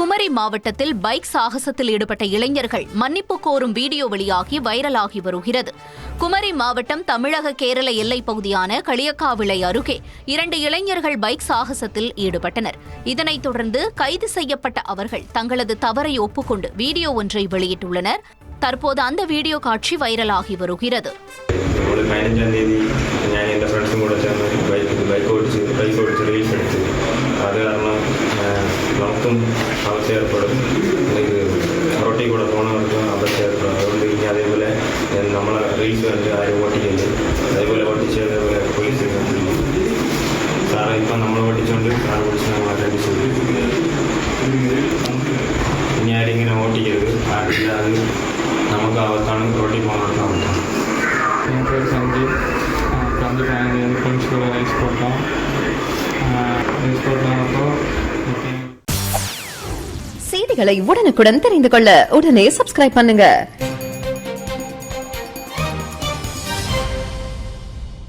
குமரி மாவட்டத்தில் பைக் சாகசத்தில் ஈடுபட்ட இளைஞர்கள் மன்னிப்பு கோரும் வீடியோ வெளியாகி வைரலாகி வருகிறது. குமரி மாவட்டம் தமிழக கேரள எல்லைப் பகுதியான களியக்காவிளை அருகே 2 இளைஞர்கள் பைக் சாகசத்தில் ஈடுபட்டனர். இதனைத் தொடர்ந்து கைது செய்யப்பட்ட அவர்கள் தங்களது தவறை ஒப்புக்கொண்டு வீடியோ ஒன்றை வெளியிட்டுள்ளனர். தற்போது அந்த வீடியோ காட்சி வைரலாகி வருகிறது. നമുക്കും അവസ്ഥ ഏർപ്പെടും, റോട്ടിൽ കൂടെ പോകുന്നവർക്കും അവസ്ഥ ഏർപ്പെടും. അതുകൊണ്ട് ഇനി അതേപോലെ നമ്മളെ റീൽസ് കണ്ട് ആരും ഓട്ടിക്കരുത്. അതേപോലെ ഓട്ടിച്ച് അതേപോലെ പോലീസ് സാറ് ഇപ്പം നമ്മൾ ഓട്ടിച്ചുകൊണ്ട് സാറ് വിളിച്ച് നമ്മൾ അറ്റൻഡ് ഇനി ആരും ഇങ്ങനെ ഓട്ടിക്കരുത്. ആരില്ല, അത് നമുക്ക് ആവത്താണ്, റോട്ടിൽ പോകുന്നവർക്ക് ആവത്താണ്. என் பேர் சஞ்சீவ். வந்து ஃப்ரெண்ட்ஸ் கூட ரைஸ் போட்டோம். செய்திகளை உடனுக்குடன் தெரிந்து கொள்ள உடனே சப்ஸ்கிரைப் பண்ணுங்க.